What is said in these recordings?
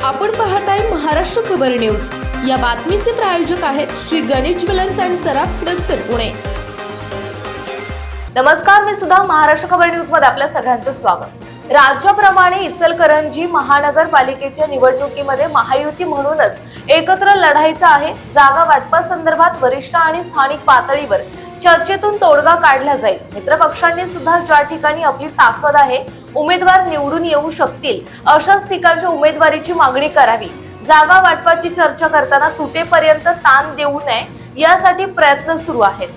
आपण पाहताय महाराष्ट्र खबर न्यूज। या बातमीचे प्रायोजक आहेत श्री गणेश ज्वेलर्स अँड सराफ हडपसर पुणे। नमस्कार, मी सुद्धा महाराष्ट्र खबर न्यूज मध्ये आपल्या सगळ्यांचं स्वागत। राज्याप्रमाणे इचलकरंजी महानगरपालिकेच्या निवडणुकीमध्ये महायुती म्हणूनच एकत्र लढायचं आहे। जागा वाटपासंदर्भात वरिष्ठ आणि स्थानिक पातळीवर चर्चेतून तोडगा काढला जाईल। मित्रपक्षांनी सुद्धा ज्या ठिकाणी आपली ताकद आहे, उमेदवार निवडून येऊ शकतील अशाच ठिकाणच्या उमेदवारीची मागणी करावी। जागा वाटपाची चर्चा करताना तुटेपर्यंत ताण देऊ नये यासाठी प्रयत्न सुरू आहेत।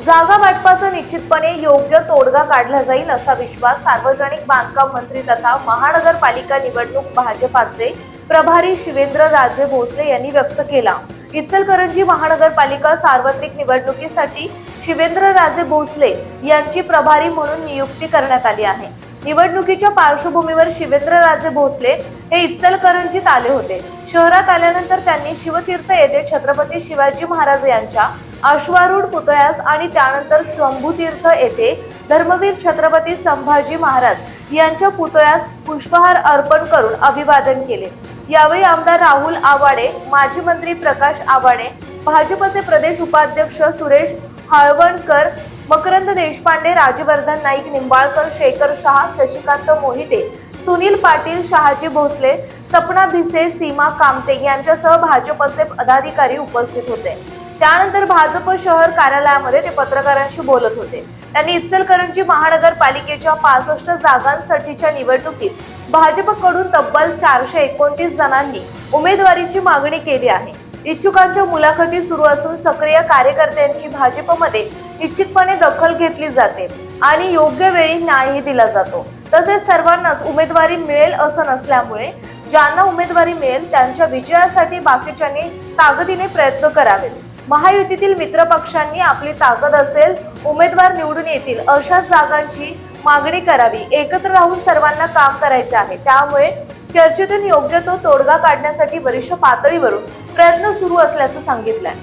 जागा वाटपाचा निश्चितपणे योग्य तोडगा काढला जाईल असा विश्वास सार्वजनिक बांधकाम मंत्री तथा महानगरपालिका निवडणूक भाजपाचे प्रभारी शिवेंद्रराजे भोसले यांनी व्यक्त केला। इचलकरंजी महानगरपालिका सार्वत्रिक निवडणुकीसाठी शिवेंद्रराजे भोसले यांची प्रभारी म्हणून नियुक्ती करण्यात आली आहे। निवडणुकीच्या पार्श्वभूमीवर शिवेंद्रराजे भोसले हे इचलकरंजीत आले होते। शहरात आल्यानंतर त्यांनी शिवतीर्थ येथे छत्रपती शिवाजी महाराज यांच्या अश्वारूढ पुतळ्यास आणि त्यानंतर शंभूतीर्थ येथे धर्मवीर छत्रपती संभाजी महाराज यांच्या पुतळ्यास पुष्पहार अर्पण करून अभिवादन केले। यावेळी आमदार राहुल आवाडे, माजी मंत्री प्रकाश आवाडे, भाजपचे प्रदेश उपाध्यक्ष सुरेश हाळवणकर, मकरंद देशपांडे, राजवर्धन नाईक, निंबाळकर, शेखर शहा, शशिकांत मोहिते, सुनील पाटील, शहाजी भोसले, सपना भिसे, सीमा कामते यांच्यासह भाजपचे पदाधिकारी उपस्थित होते। त्यानंतर भाजप शहर कार्यालयामध्ये ते पत्रकारांशी बोलत होते। त्यांनी इचलकरंजी महानगरपालिकेच्या 65 जागांसाठीच्या निवडणुकीत भाजपकडून तब्बल 429 जणांनी उमेदवारीची मागणी केली आहे। इच्छुकांच्या मुलाखती सुरू असून सक्रिय कार्यकर्त्यांची भाजपमध्ये निश्चितपणे दखल घेतली जाते आणि योग्य वेळी न्यायही दिला जातो। तसेच सर्वांनाच उमेदवारी मिळेल असं नसल्यामुळे ज्यांना उमेदवारी मिळेल त्यांच्या विजयासाठी बाकीच्यांनी ताकदीने प्रयत्न करावेत। महायुतीतील मित्रपक्षांनी आपली ताकद असेल, उमेदवार निवडून येतील अशाच जागांची मागणी करावी। एकत्र राहून सर्वांना काम करायचे आहे, त्यामुळे चर्चेतून योग्य तो तोडगा काढण्यासाठी वरिष्ठ पातळीवरून प्रयत्न सुरू असल्याचं सांगितलंय।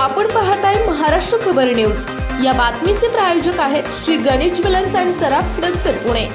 आपण पाहताय महाराष्ट्र खबर न्यूज। या बातमीचे प्रायोजक आहेत Shri Ganesh jewellers and Saraf Hadapsar Pune.